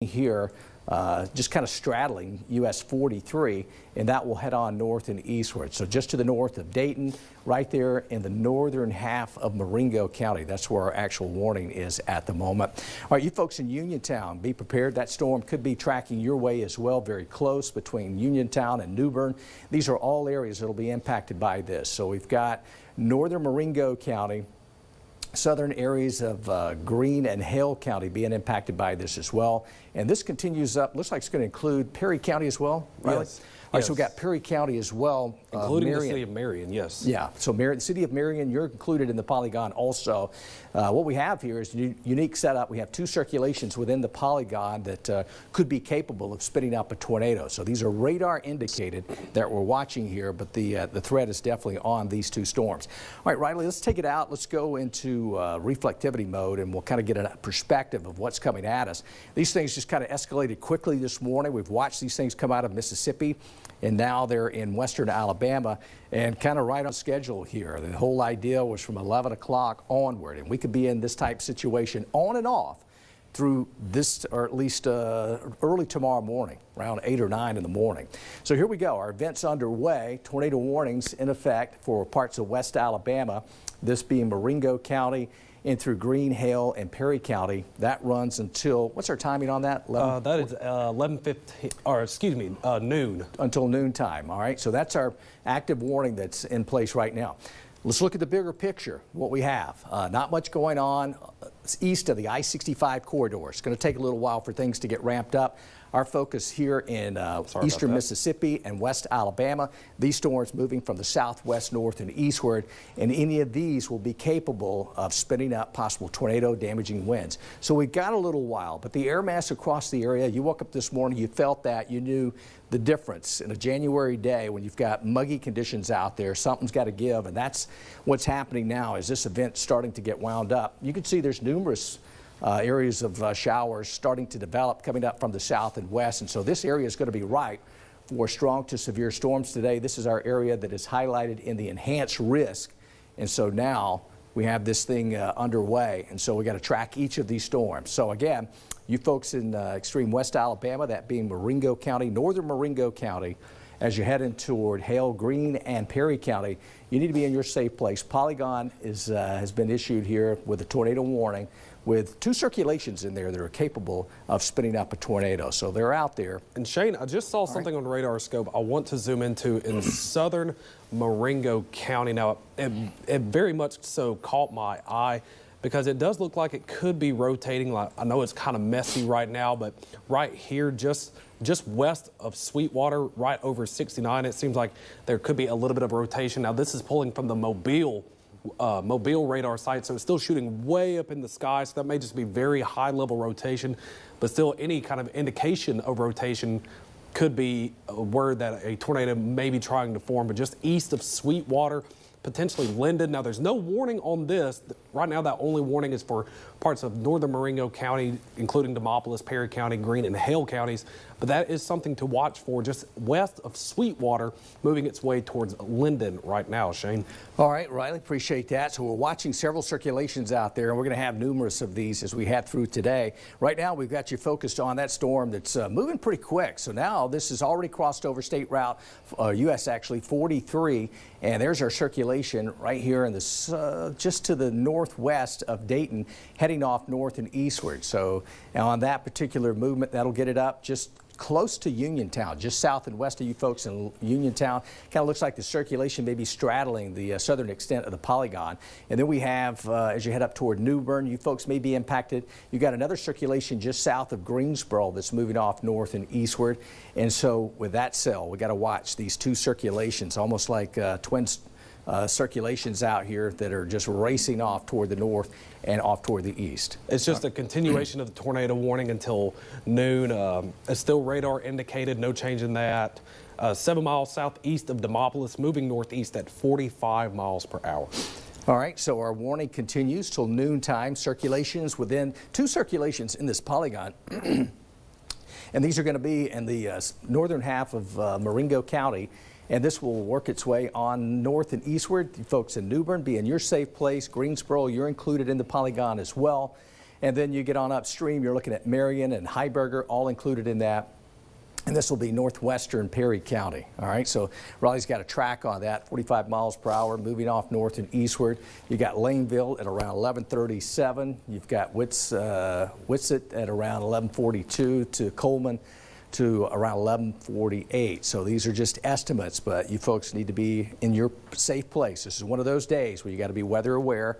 here, just kind of straddling US 43, and that will head on north and eastward. So just to the north of Dayton, right there in the northern half of Marengo County. That's where our actual warning is at the moment. All right, you folks in Uniontown, be prepared. That storm could be tracking your way as well, very close between Uniontown and New Bern. These are all areas that will be impacted by this. So we've got northern Marengo County, southern areas of Greene and Hale County being impacted by this as well. And this continues up, looks like it's going to include Perry County as well, right? Yes. All right, so we've got Perry County as well. Including the city of Marion, yes. Yeah, so the city of Marion, you're included in the polygon also. What we have here is a unique setup. We have two circulations within the polygon that could be capable of spinning up a tornado. So these are radar indicated that we're watching here, but the threat is definitely on these two storms. All right, Riley, let's take it out. Let's go into reflectivity mode, and we'll kind of get a perspective of what's coming at us. These things just kind of escalated quickly this morning. We've watched these things come out of Mississippi, and now they're in western Alabama and kind of right on schedule here. The whole idea was from 11 o'clock onward, and we could be in this type situation on and off through this, or at least early tomorrow morning, around 8 or 9 in the morning. So here we go. Our event's underway. Tornado warnings in effect for parts of West Alabama, this being Marengo County in through Greene, Hale, and Perry County. That runs until, what's our timing on that? That is 11:15, or excuse me, noon. Until noon time, all right? So that's our active warning that's in place right now. Let's look at the bigger picture, what we have. Not much going on east of the I-65 corridor. It's going to take a little while for things to get ramped up. Our focus here in eastern Mississippi and west Alabama, these storms moving from the southwest, north, and eastward, and any of these will be capable of spinning up possible tornado damaging winds. So we've got a little while, but the air mass across the area, you woke up this morning, you felt that, you knew the difference in a January day when you've got muggy conditions out there. Something's got to give, and that's what's happening now as this event's starting to get wound up. You can see there's numerous areas of showers starting to develop coming up from the south and west, and so this area is going to be ripe for strong to severe storms today. This is our area that is highlighted in the enhanced risk, and so now we have this thing underway, and so we got to track each of these storms. So again, you folks in extreme west Alabama, that being Marengo County, northern Marengo County, as you're heading toward Hale, Greene, and Perry County, you need to be in your safe place. Polygon has been issued here with a tornado warning, with two circulations in there that are capable of spinning up a tornado. So they're out there. And Shane, I just saw something on the radar scope I want to zoom into in southern Marengo County. Now, it very much so caught my eye because it does look like it could be rotating. Like, I know it's kind of messy right now, but right here, just west of Sweetwater, right over 69, it seems like there could be a little bit of rotation. Now, this is pulling from the Mobile radar site, so it's still shooting way up in the sky, so that may just be very high level rotation, but still any kind of indication of rotation could be a word that a tornado may be trying to form. But just east of Sweetwater, potentially Linden. Now, there's no warning on this. Right now, that only warning is for parts of northern Marengo County, including Demopolis, Perry County, Greene, and Hale counties. But that is something to watch for just west of Sweetwater, moving its way towards Linden right now, Shane. All right, Riley, appreciate that. So we're watching several circulations out there, and we're going to have numerous of these as we head through today. Right now, we've got you focused on that storm that's moving pretty quick. So now this has already crossed over State Route, US actually, 43, and there's our circulation right here in this, just to the northwest of Dayton, heading off north and eastward. So on that particular movement, that'll get it up just close to Uniontown, just south and west of you folks in Uniontown. Kind of looks like the circulation may be straddling the southern extent of the polygon. And then we have, as you head up toward New Bern, you folks may be impacted. You got another circulation just south of Greensboro that's moving off north and eastward. And so with that cell, we got to watch these two circulations, almost like twin circulations out here that are just racing off toward the north and off toward the east. It's just a continuation of the tornado warning until noon. It's still radar indicated, no change in that. 7 miles southeast of Demopolis, moving northeast at 45 miles per hour. All right, so our warning continues till noontime. Circulations within, two circulations in this polygon. And these are going to be in the northern half of Marengo County. And this will work its way on north and eastward. You folks in New Bern, be in your safe place. Greensboro, you're included in the polygon as well. And then you get on upstream, you're looking at Marion and Heiberger, all included in that. And this will be northwestern Perry County. All right, so Raleigh's got a track on that, 45 miles per hour, moving off north and eastward. You got Laneville at around 1137. You've got Whitsett at around 1142 to Coleman to around 1148. So these are just estimates, but you folks need to be in your safe place. This is one of those days where you got to be weather aware.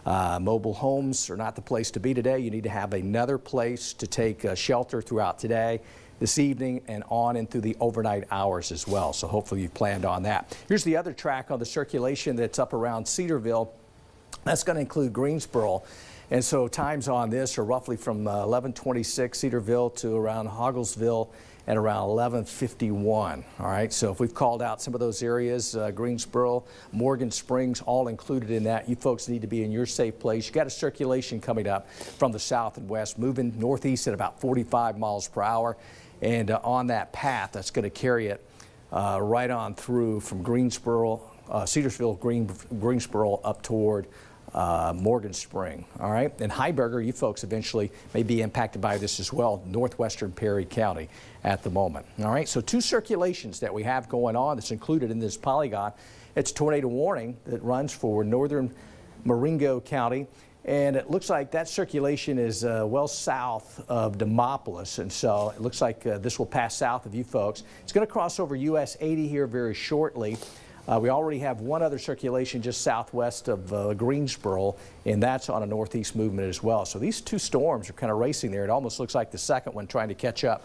Mobile homes are not the place to be today. You need to have another place to take shelter throughout today, this evening, and on and through the overnight hours as well. So hopefully you've planned on that. Here's the other track on the circulation that's up around Cedarville. That's going to include Greensboro. And so times on this are roughly from 11:26 Cedarville to around Hogglesville at around 11:51. All right, so if we've called out some of those areas, Greensboro, Morgan Springs, all included in that, you folks need to be in your safe place. You got a circulation coming up from the south and west, moving northeast at about 45 miles per hour. And on that path, that's going to carry it right on through from Greensboro, Cedarsville, Greensboro up toward Morgan Spring. All right, and Heiberger, you folks eventually may be impacted by this as well, northwestern Perry County at the moment. All right, so two circulations that we have going on that's included in this polygon. It's a tornado warning that runs for northern Marengo County. And it looks like that circulation is well south of Demopolis, and so it looks like this will pass south of you folks. It's going to cross over US 80 here very shortly. We already have one other circulation just southwest of Greensboro, and that's on a northeast movement as well. So these two storms are kind of racing there. It almost looks like the second one trying to catch up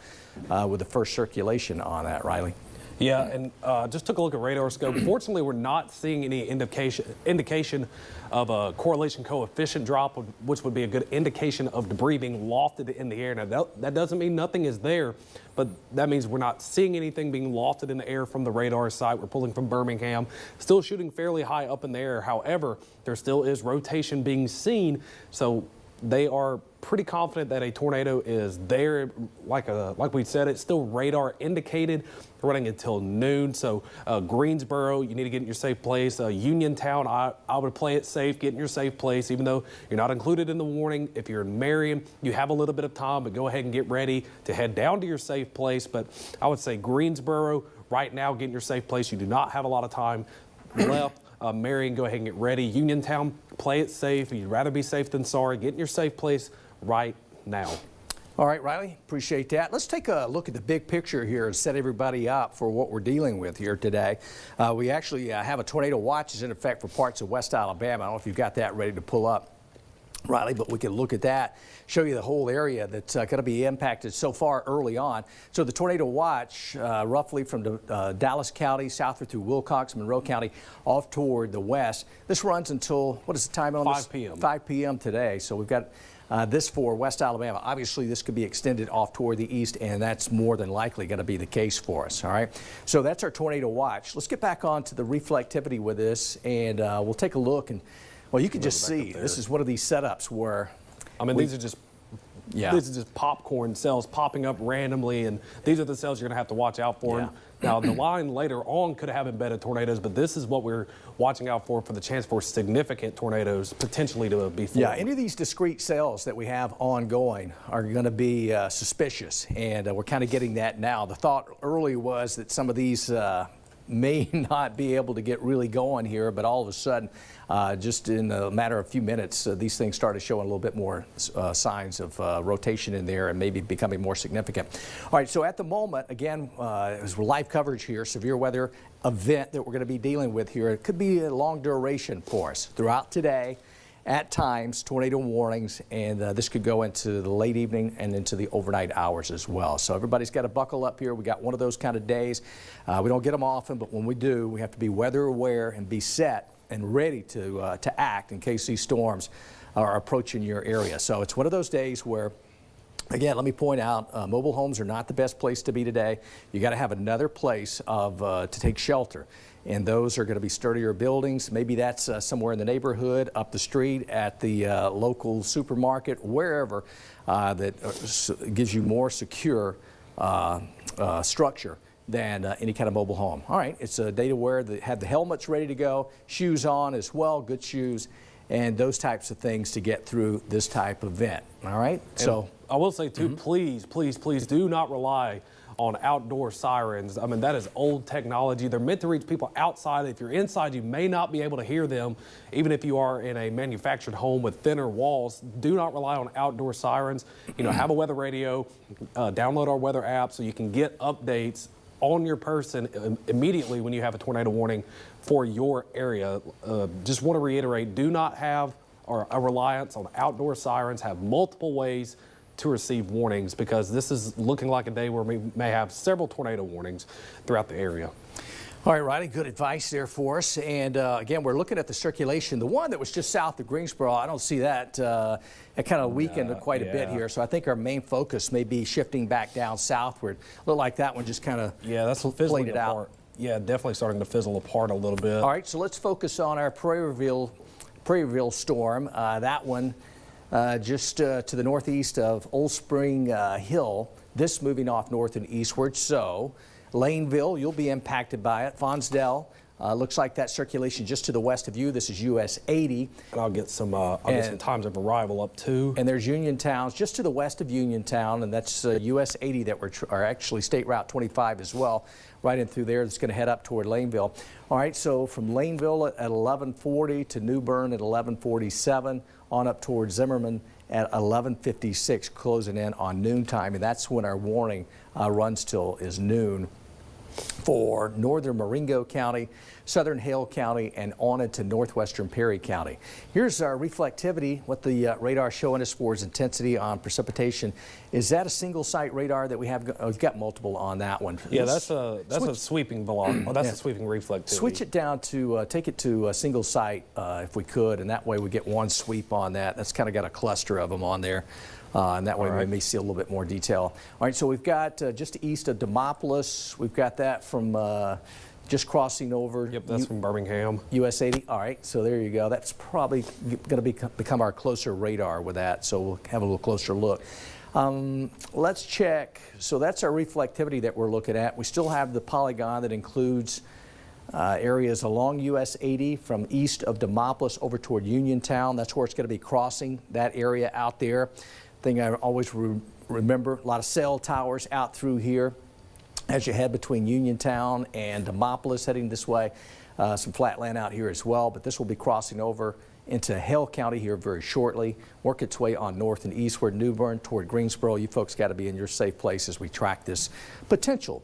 with the first circulation on that, Riley. Yeah, and just took a look at radar scope. Fortunately, we're not seeing any indication of a correlation coefficient drop, which would be a good indication of debris being lofted in the air. Now, that doesn't mean nothing is there, but that means we're not seeing anything being lofted in the air from the radar site. We're pulling from Birmingham, still shooting fairly high up in the air. However, there still is rotation being seen, so they are pretty confident that a tornado is there. Like we said, it's still radar indicated, running until noon. So Greensboro, you need to get in your safe place. Uniontown, I would play it safe, get in your safe place, even though you're not included in the warning. If you're in Marion, you have a little bit of time, but go ahead and get ready to head down to your safe place. But I would say Greensboro, right now, get in your safe place. You do not have a lot of time left. Marion, go ahead and get ready. Uniontown, play it safe. You'd rather be safe than sorry. Get in your safe place right now. All right, Riley, appreciate that. Let's take a look at the big picture here and set everybody up for what we're dealing with here today. We actually have a tornado watch is in effect for parts of West Alabama. I don't know if you've got that ready to pull up, Riley, but we can look at that, show you the whole area that's going to be impacted so far early on. So the tornado watch, roughly from Dallas County, south through Wilcox, Monroe County, off toward the west. This runs until, what is the time on this? 5 p.m. 5 p.m. today. So we've got this for West Alabama. Obviously, this could be extended off toward the east, and that's more than likely going to be the case for us, all right? So that's our tornado watch. Let's get back on to the reflectivity with this, and we'll take a look. And well, you can just see, this is one of these setups where... I mean, these are just popcorn cells popping up randomly, and these are the cells you're going to have to watch out for. Yeah. Now, the line later on could have embedded tornadoes, but this is what we're watching out for the chance for significant tornadoes potentially to be formed. Yeah, any of these discrete cells that we have ongoing are going to be suspicious, and we're kind of getting that now. The thought early was that some of these may not be able to get really going here, but all of a sudden, just in a matter of a few minutes, these things started showing a little bit more signs of rotation in there and maybe becoming more significant. All right, so at the moment, again, as we're live coverage here, severe weather event that we're going to be dealing with here. It could be a long duration for us throughout today. At times, tornado warnings, and this could go into the late evening and into the overnight hours as well. So everybody's got to buckle up here. We got one of those kind of days. We don't get them often, but when we do, we have to be weather aware and be set and ready to act in case these storms are approaching your area. So it's one of those days where, again, let me point out, mobile homes are not the best place to be today. You got to have another place to take shelter. And those are going to be sturdier buildings. Maybe that's somewhere in the neighborhood, up the street, at the local supermarket, wherever that gives you more secure structure than any kind of mobile home. All right, it's a day to wear. Have the helmets ready to go, shoes on as well, good shoes, and those types of things to get through this type of event. All right. So I will say too, please do not rely on outdoor sirens. I mean, that is old technology. They're meant to reach people outside. If you're inside, you may not be able to hear them. Even if you are in a manufactured home with thinner walls, do not rely on outdoor sirens. You know, have a weather radio, download our weather app so you can get updates on your person immediately when you have a tornado warning for your area. Just want to reiterate, do not have a reliance on outdoor sirens. Have multiple ways to receive warnings, because this is looking like a day where we may have several tornado warnings throughout the area. All right, Riley, good advice there for us. And again, we're looking at the circulation. The one that was just south of Greensboro, I don't see that. It kind of weakened quite a bit here. So I think our main focus may be shifting back down southward. Looked like that one just kind of that's fizzling apart. Yeah, definitely starting to fizzle apart a little bit. All right, so let's focus on our Prairieville storm. That one just to the northeast of Old Spring Hill. This moving off north and eastward. So Laneville, you'll be impacted by it. Fonsdale, looks like that circulation just to the west of you. This is US 80. And I'll get some times of arrival up too. And there's Uniontown just to the west of Uniontown, and that's US 80 that are actually State Route 25 as well, right in through there. That's going to head up toward Laneville. All right, so from Laneville at 1140 to New Bern at 1147, on up towards Zimmerman at 1156, closing in on noontime, and that's when our warning runs till is noon for northern Marengo County, southern Hale County, and on into northwestern Perry County. Here's our reflectivity, what the radar showing us for its intensity on precipitation. Is that a single site radar that we have? We've got multiple on that one. Yeah, that's a sweeping velocity. Well, that's a sweeping reflectivity. Switch it down to, take it to a single site if we could, and that way we get one sweep on that. That's kind of got a cluster of them on there. And that way we may see a little bit more detail. All right, so we've got just east of Demopolis. We've got that from just crossing over. Yep, that's from Birmingham. US 80. All right, so there you go. That's probably going to become our closer radar with that, so we'll have a little closer look. Let's check. So that's our reflectivity that we're looking at. We still have the polygon that includes areas along US 80 from east of Demopolis over toward Uniontown. That's where it's going to be crossing that area out there. Thing I always remember, a lot of cell towers out through here as you head between Uniontown and Demopolis heading this way. Some flat land out here as well, but this will be crossing over into Hale County here very shortly, work its way on north and eastward, New Bern toward Greensboro. You folks got to be in your safe place as we track this potential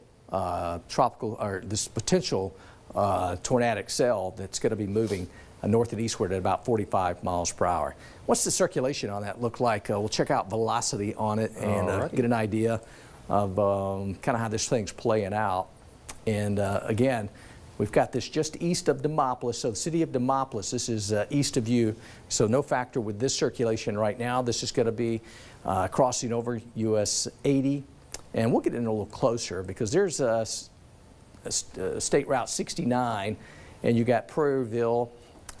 tornadic cell that's going to be moving north and eastward at about 45 miles per hour. What's the circulation on that look like? We'll check out velocity on it and get an idea of kind of how this thing's playing out. And again, we've got this just east of Demopolis. So the city of Demopolis, this is east of you. So no factor with this circulation right now. This is going to be crossing over US 80. And we'll get in a little closer because there's State Route 69, and you got Prairieville,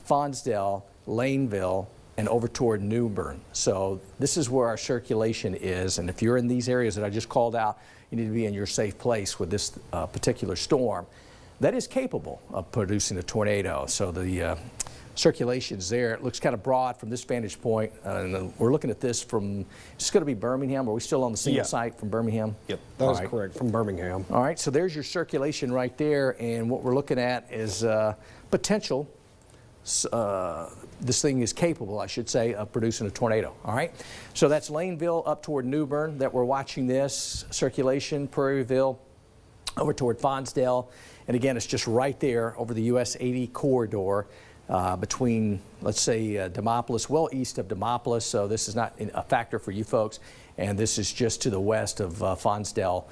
Fonsdale, Laneville, and over toward New Bern. So this is where our circulation is, and if you're in these areas that I just called out, you need to be in your safe place with this particular storm that is capable of producing a tornado. So the circulation is there. It looks kind of broad from this vantage point, and we're looking at this from, it's going to be Birmingham. Are we still on the single site from Birmingham? Yep, that is correct, from Birmingham. All right, so there's your circulation right there, and what we're looking at is potential. This thing is capable, I should say, of producing a tornado. All right, so that's Laneville up toward New Bern that we're watching this circulation, Prairieville over toward Fonsdale, and again, it's just right there over the US 80 corridor between, let's say, Demopolis, well east of Demopolis, so this is not a factor for you folks, and this is just to the west of Fonsdale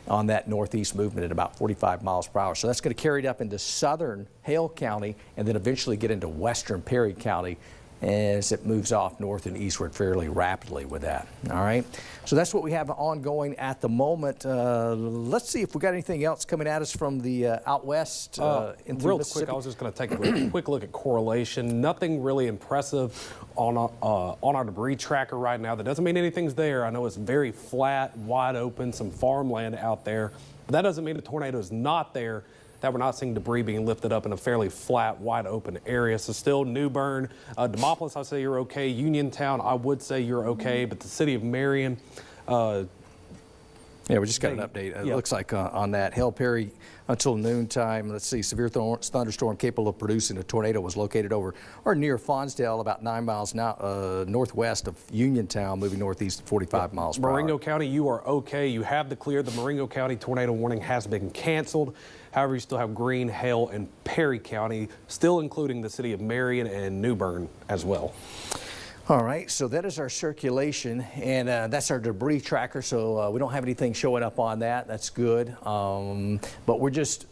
on that northeast movement at about 45 miles per hour. So that's going to carry it up into southern Hale County and then eventually get into western Perry County as it moves off north and eastward fairly rapidly with that. All right, so that's what we have ongoing at the moment. Let's see if we got anything else coming at us from the out west. Real quick, I was just going to take a quick look at correlation. Nothing really impressive on our debris tracker right now. That doesn't mean anything's there. I know it's very flat, wide open, some farmland out there, but that doesn't mean the tornado is not there. that we're not seeing debris being lifted up in a fairly flat, wide open area. So still New Bern, Demopolis, I say you're okay. Uniontown, I would say you're okay. But the city of Marion, yeah, we just got an update. It looks like on that. Hale Perry until noontime. Let's see, severe thunderstorm capable of producing a tornado was located over or near Fonsdale, about 9 miles northwest of Uniontown, moving northeast at 45 miles per hour. Marengo County, you are okay. You have the clear. The Marengo County tornado warning has been canceled. However, you still have Greene, Hale, and Perry County, still including the city of Marion and New Bern as well. All right, so that is our circulation, and that's our debris tracker. So we don't have anything showing up on that. That's good. But we're just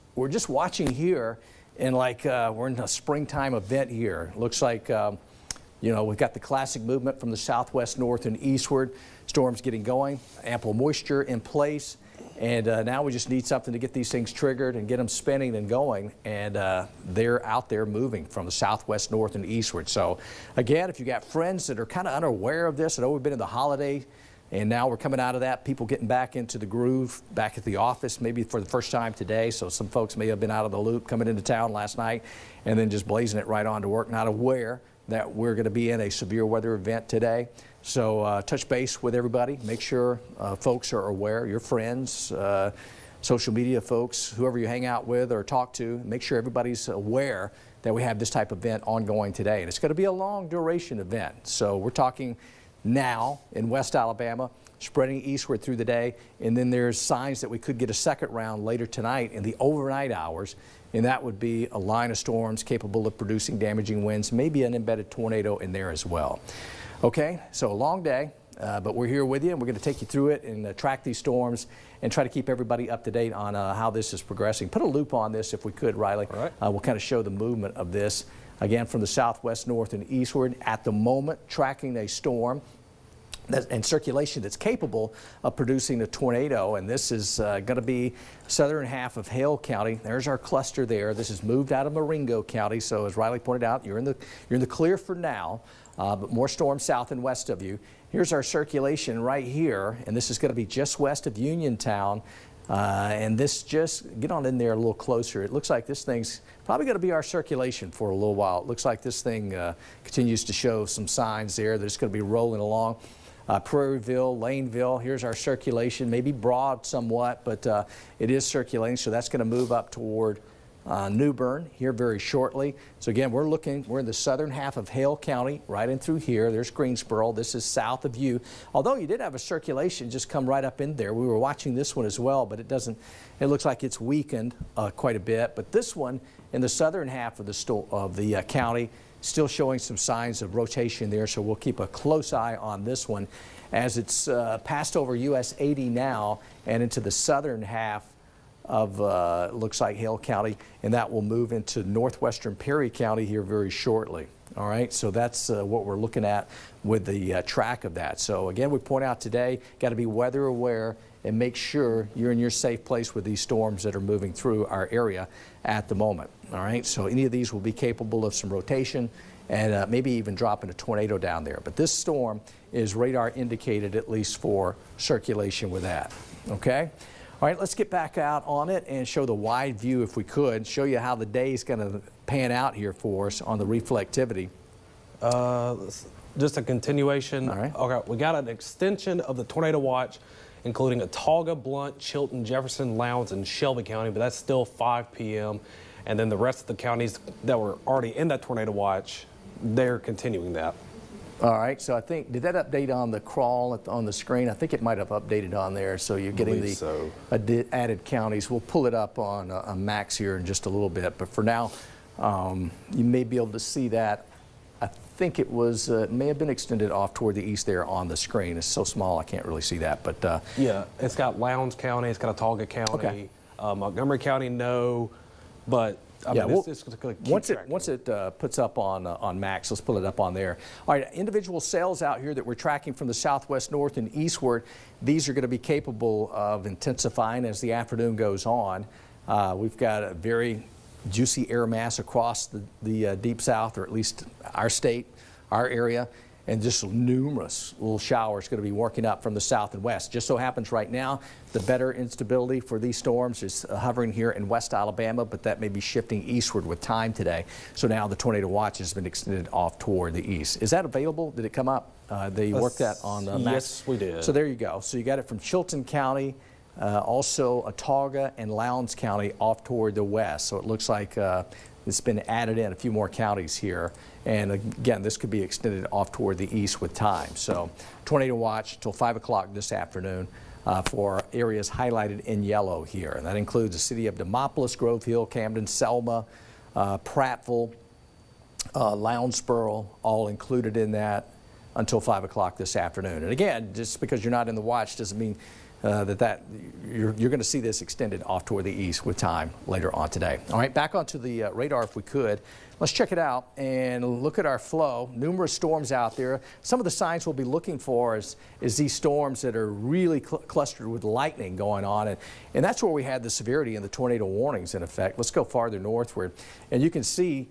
watching here, and like we're in a springtime event here. Looks like you know, we've got the classic movement from the southwest, north, and eastward. Storms getting going, ample moisture in place. And now we just need something to get these things triggered and get them spinning and going. And they're out there moving from the southwest, north, and eastward. So again, if you got friends that are kind of unaware of this, I know we've been in the holiday and now we're coming out of that, people getting back into the groove, back at the office, maybe for the first time today. So some folks may have been out of the loop coming into town last night and then just blazing it right on to work, not aware that we're going to be in a severe weather event today. So touch base with everybody. Make sure folks are aware, your friends, social media folks, whoever you hang out with or talk to, make sure everybody's aware that we have this type of event ongoing today. And it's going to be a long duration event. So we're talking now in West Alabama, spreading eastward through the day. And then there's signs that we could get a second round later tonight in the overnight hours. And that would be a line of storms capable of producing damaging winds, maybe an embedded tornado in there as well. Okay, so a long day, but we're here with you, and we're going to take you through it and track these storms and try to keep everybody up to date on how this is progressing. Put a loop on this if we could, Riley. All right. We'll kind of show the movement of this, again, from the southwest, north, and eastward. At the moment, tracking a storm and circulation that's capable of producing a tornado, and this is going to be southern half of Hale County. There's our cluster there. This is moved out of Marengo County, so as Riley pointed out, you're in the clear for now, but more storms south and west of you. Here's our circulation right here, and this is going to be just west of Uniontown. And this, just get on in there a little closer. It looks like this thing's probably going to be our circulation for a little while. It looks like this thing continues to show some signs there that it's going to be rolling along. Prairieville, Laneville, here's our circulation, maybe broad somewhat, but it is circulating, so that's going to move up toward New Bern here very shortly. So again, we're in the southern half of Hale County, right in through here. There's Greensboro. This is south of you. Although you did have a circulation just come right up in there. We were watching this one as well, but it looks like it's weakened quite a bit. But this one in the southern half of the county, still showing some signs of rotation there, so we'll keep a close eye on this one as it's passed over US 80 now and into the southern half of looks like Hale County, and that will move into northwestern Perry County here very shortly. All right, so that's what we're looking at with the track of that. So again, we point out today, got to be weather aware and make sure you're in your safe place with these storms that are moving through our area at the moment. All right, so any of these will be capable of some rotation and maybe even dropping a tornado down there. But this storm is radar indicated, at least for circulation with that. Okay? All right, let's get back out on it and show the wide view if we could, show you how the day is going to pan out here for us on the reflectivity. Just a continuation. All right. Okay, we got an extension of the tornado watch, including Autauga, Blount, Chilton, Jefferson, Lowndes, and Shelby County, but that's still 5 p.m. And then the rest of the counties that were already in that tornado watch, they're continuing that. All right, so I think, did that update on the crawl on the screen? I think it might have updated on there, so you're getting the added counties. We'll pull it up on a max here in just a little bit, but for now, you may be able to see that. I think it was, may have been extended off toward the east there on the screen. It's so small I can't really see that, but. Yeah, it's got Lowndes County, it's got Autauga County, okay. Montgomery County, no, but I mean, it's going to keep once it puts up on max, let's pull it up on there. All right, individual cells out here that we're tracking from the southwest, north, and eastward, these are going to be capable of intensifying as the afternoon goes on. We've got a very juicy air mass across the deep south, or at least our state, our area. and just numerous little showers going to be working up from the south and west. Just so happens right now, the better instability for these storms is hovering here in West Alabama, but that may be shifting eastward with time today. So now the tornado watch has been extended off toward the east. Is that available? Did it come up? They worked that on Max? Yes, we did. So there you go. So you got it from Chilton County, also Autauga and Lowndes County off toward the west. So it looks like it's been added in a few more counties here. And again, this could be extended off toward the east with time. So tornado watch until 5 o'clock this afternoon for areas highlighted in yellow here. And that includes the city of Demopolis, Grove Hill, Camden, Selma, Prattville, Lounsboro, all included in that until 5 o'clock this afternoon. And again, just because you're not in the watch doesn't mean you're going to see this extended off toward the east with time later on today. All right, back onto the radar if we could. Let's check it out and look at our flow. Numerous storms out there. Some of the signs we'll be looking for is these storms that are really clustered with lightning going on. And that's where we had the severity and the tornado warnings in effect. Let's go farther northward. And you can see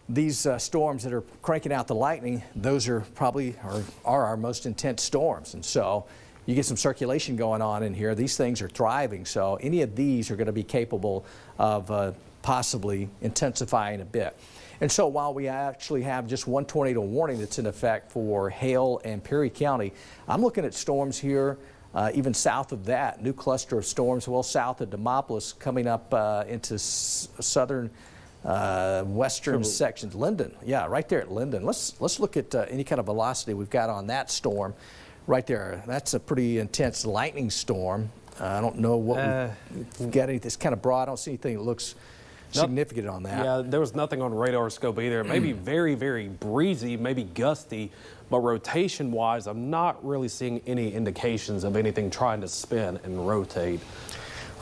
these storms that are cranking out the lightning, those are probably are our most intense storms. And so you get some circulation going on in here. These things are thriving. So any of these are going to be capable of possibly intensifying a bit. And so while we actually have just one tornado warning that's in effect for Hale and Perry County, I'm looking at storms here even south of that, new cluster of storms well south of Demopolis coming up into southern western sections. Linden, yeah, right there at Linden. Let's look at any kind of velocity we've got on that storm right there. That's a pretty intense lightning storm. I don't know what we've got. It's kind of broad. I don't see anything that looks significant on that. Yeah, there was nothing on radar scope either. Maybe very, very breezy, maybe gusty, but rotation-wise, I'm not really seeing any indications of anything trying to spin and rotate.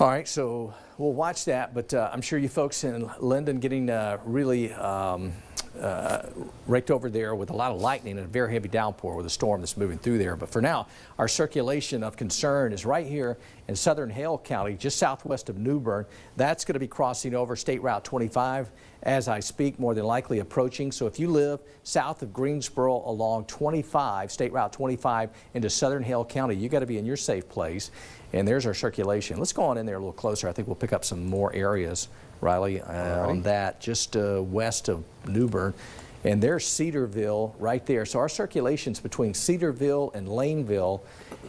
All right, so we'll watch that, but I'm sure you folks in Linden getting really raked over there with a lot of lightning and a very heavy downpour with a storm that's moving through there. But for now, our circulation of concern is right here in southern Hale County, just southwest of New Bern. That's going to be crossing over State Route 25 as I speak, more than likely approaching. So if you live south of Greensboro along 25, State Route 25 into southern Hale County, you got to be in your safe place. And there's our circulation. Let's go on in there a little closer. I think we'll pick up some more areas, Riley, on that, just west of New Bern. And there's Cedarville right there. So our circulation's between Cedarville and Laneville.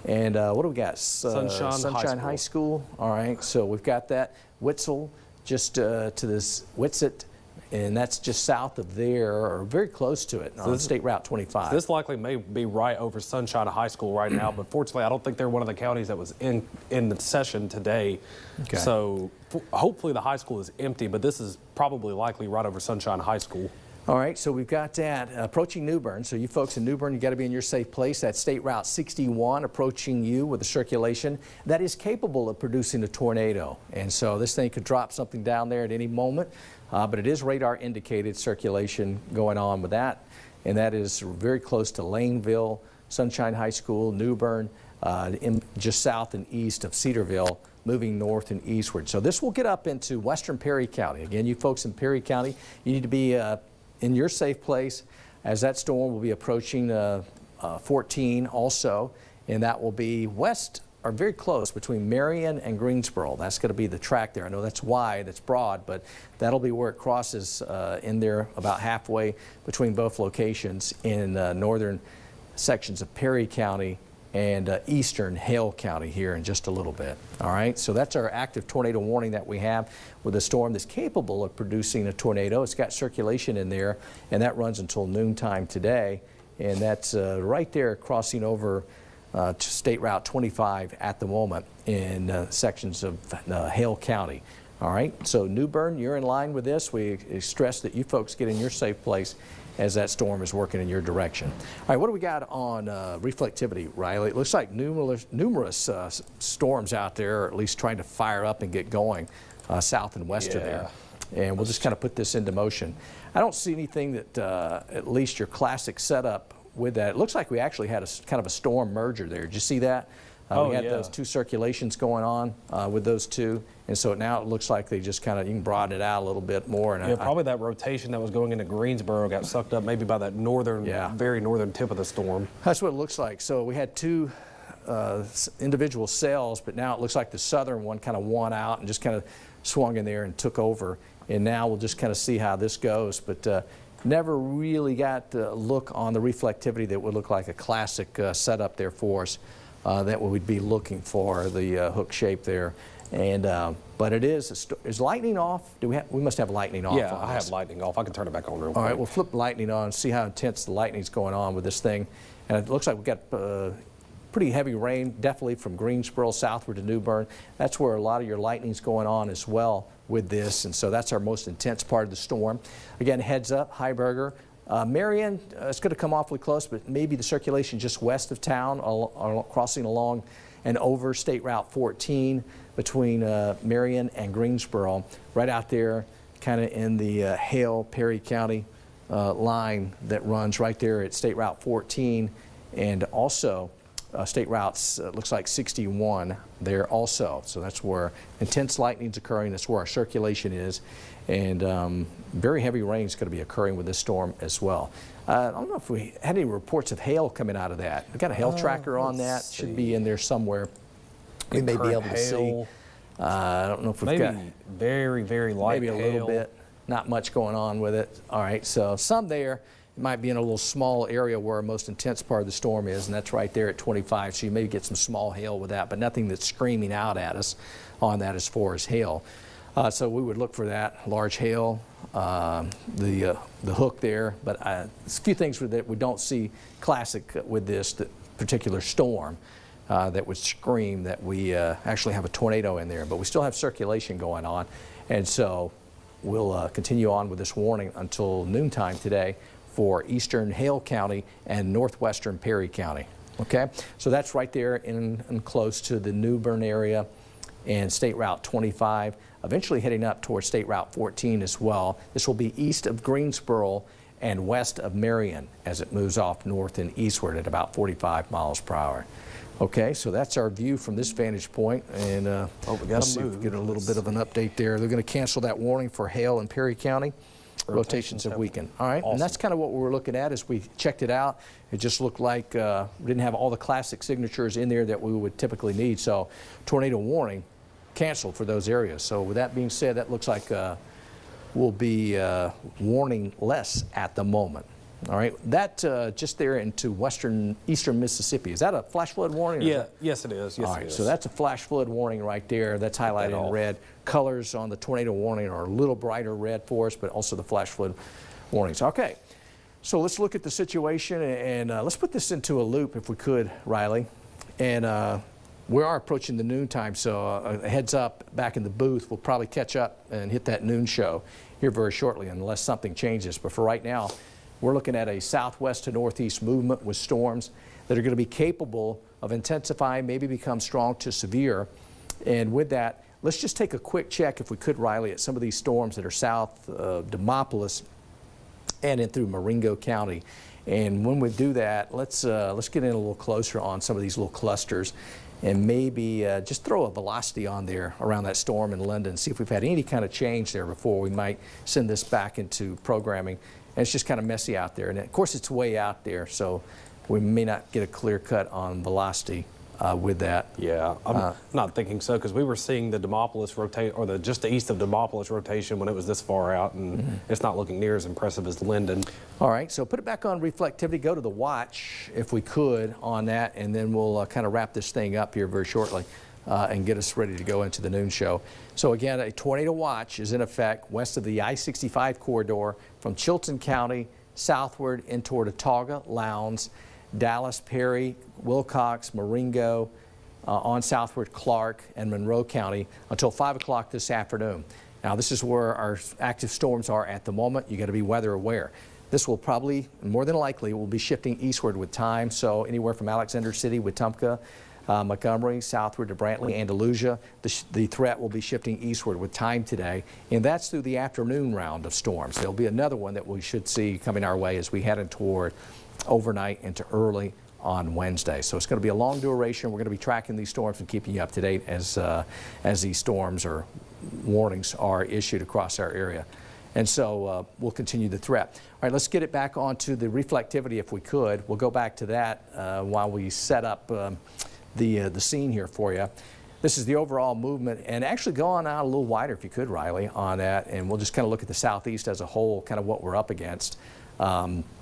And what do we got? Sunshine High School. All right, so we've got that. Witzel, just to this Witsit. And that's just south of there, or very close to it, on State Route 25. This likely may be right over Sunshine High School right now, but fortunately, I don't think they're one of the counties that was in the session today. Okay. So hopefully the high school is empty, but this is probably likely right over Sunshine High School. All right, so we've got that approaching New Bern. So you folks in New Bern, you got to be in your safe place. That's State Route 61 approaching you with a circulation that is capable of producing a tornado. And so this thing could drop something down there at any moment, but it is radar indicated circulation going on with that. And that is very close to Laneville, Sunshine High School, New Bern, just south and east of Cedarville, moving north and eastward. So this will get up into western Perry County. Again, you folks in Perry County, you need to be in your safe place as that storm will be approaching 14 also, and that will be west or very close between Marion and Greensboro. That's going to be the track there. I know that's wide, it's broad, but that'll be where it crosses in there about halfway between both locations in northern sections of Perry County and eastern Hale County here in just a little bit. All right, so that's our active tornado warning that we have with a storm that's capable of producing a tornado. It's got circulation in there, and that runs until noontime today, and that's right there crossing over to State Route 25 at the moment in sections of Hale County. All right, so New Bern, you're in line with this. We stress that you folks get in your safe place as that storm is working in your direction. All right, what do we got on reflectivity, Riley? It looks like numerous storms out there, or at least trying to fire up and get going south and west of there. And we'll just kind of put this into motion. I don't see anything that, at least your classic setup with that. It looks like we actually had a kind of a storm merger there. Did you see that? We had those two circulations going on with those two, and so now it looks like they just kind of, you can broaden it out a little bit more. And probably that rotation that was going into Greensboro got sucked up maybe by that northern, very northern tip of the storm. That's what it looks like. So we had two individual cells, but now it looks like the southern one kind of won out and just kind of swung in there and took over. And now we'll just kind of see how this goes. But never really got a look on the reflectivity that would look like a classic setup there for us. That we'd be looking for, the hook shape there. And but it is lightning off? We must have lightning off. Yeah, I have lightning off. I can turn it back on real quick. All right, we'll flip lightning on and see how intense the lightning's going on with this thing. And it looks like we've got pretty heavy rain, definitely from Greensboro southward to New Bern. That's where a lot of your lightning's going on as well with this, and so that's our most intense part of the storm. Again, heads up, Heiberger. Marion, it's going to come awfully close, but maybe the circulation just west of town, crossing along and over State Route 14 between Marion and Greensboro, right out there, kind of in the Hale-Perry County line that runs right there at State Route 14, and also State Routes, looks like 61 there also. So that's where intense lightning's occurring. That's where our circulation is. And very heavy rain is going to be occurring with this storm as well. I don't know if we had any reports of hail coming out of that. We've got a hail tracker on that. Should be in there somewhere. We may be able to see. I don't know if we've got very, very light maybe a little bit. Not much going on with it. All right, so some there. It might be in a little small area where our most intense part of the storm is, and that's right there at 25. So you may get some small hail with that, but nothing that's screaming out at us on that as far as hail. So we would look for that large hail, the hook there. But a few things that we don't see classic with this particular storm that would scream that we actually have a tornado in there. But we still have circulation going on, and so we'll continue on with this warning until noontime today for eastern Hale County and northwestern Perry County. Okay, so that's right there in close to the New Bern area and State Route 25, eventually heading up towards State Route 14 as well. This will be east of Greensboro and west of Marion as it moves off north and eastward at about 45 miles per hour. Okay, so that's our view from this vantage point, and let's see if we get a little bit of an update there. They're going to cancel that warning for Hale and Perry County. Rotations have weakened. All right, and that's kind of what we were looking at as we checked it out. It just looked like we didn't have all the classic signatures in there that we would typically need. So tornado warning canceled for those areas. So with that being said, that looks like we'll be warning less at the moment. All right, that just there into eastern Mississippi. Is that a flash flood warning? Yeah, yes it is. Yes, all right, it is. So that's a flash flood warning right there. That's highlighted in red. Colors on the tornado warning are a little brighter red for us, but also the flash flood warnings. Okay, so let's look at the situation and let's put this into a loop if we could, Riley. And we are approaching the noon time, so a heads up back in the booth. We'll probably catch up and hit that noon show here very shortly unless something changes. But for right now, we're looking at a southwest to northeast movement with storms that are going to be capable of intensifying, maybe become strong to severe. And with that, let's just take a quick check, if we could, Riley, at some of these storms that are south of Demopolis and in through Marengo County. And when we do that, let's get in a little closer on some of these little clusters and maybe just throw a velocity on there around that storm in Linden, see if we've had any kind of change there before we might send this back into programming. And it's just kind of messy out there. And of course, it's way out there, so we may not get a clear cut on velocity with that. Yeah, I'm not thinking so, because we were seeing the Demopolis rotate, or just the east of Demopolis rotation when it was this far out, and it's not looking near as impressive as Linden. All right, so put it back on reflectivity. Go to the watch, if we could, on that, and then we'll kind of wrap this thing up here very shortly and get us ready to go into the noon show. So again, a tornado watch is in effect west of the I-65 corridor from Chilton County southward in toward Autauga, Lowndes, Dallas, Perry, Wilcox, Marengo, on southward Clark and Monroe County until 5 o'clock this afternoon. Now this is where our active storms are at the moment. You got to be weather aware. This will probably, more than likely, will be shifting eastward with time. So anywhere from Alexander City, Wetumpka, Montgomery, southward to Brantley, Andalusia, the threat will be shifting eastward with time today, and that's through the afternoon round of storms. There'll be another one that we should see coming our way as we head in toward overnight into early on Wednesday. So it's going to be a long duration. We're going to be tracking these storms and keeping you up to date as these storms or warnings are issued across our area. And so we'll continue the threat. All right, let's get it back onto the reflectivity if we could. We'll go back to that while we set up the scene here for you. This is the overall movement, and actually go on out a little wider if you could, Riley, on that, and we'll just kind of look at the southeast as a whole, kind of what we're up against.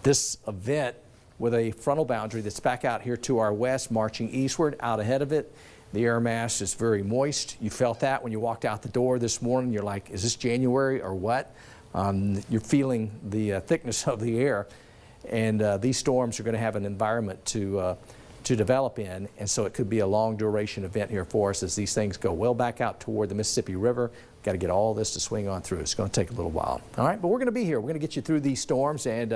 This event with a frontal boundary that's back out here to our west, marching eastward, out ahead of it. The air mass is very moist. You felt that when you walked out the door this morning. You're like, is this January or what? You're feeling the thickness of the air, and these storms are going to have an environment to develop in, and so it could be a long duration event here for us as these things go well back out toward the Mississippi River. Got to get all this to swing on through. It's going to take a little while. All right, but we're going to be here. We're going to get you through these storms and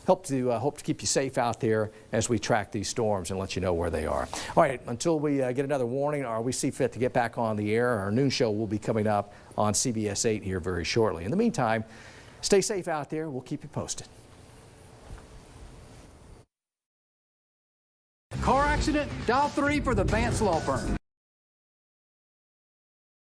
hope to keep you safe out there as we track these storms and let you know where they are. All right, until we get another warning or we see fit to get back on the air, our noon show will be coming up on CBS 8 here very shortly. In the meantime, stay safe out there. We'll keep you posted. Car accident? Dial 3 for the Vance Law Firm.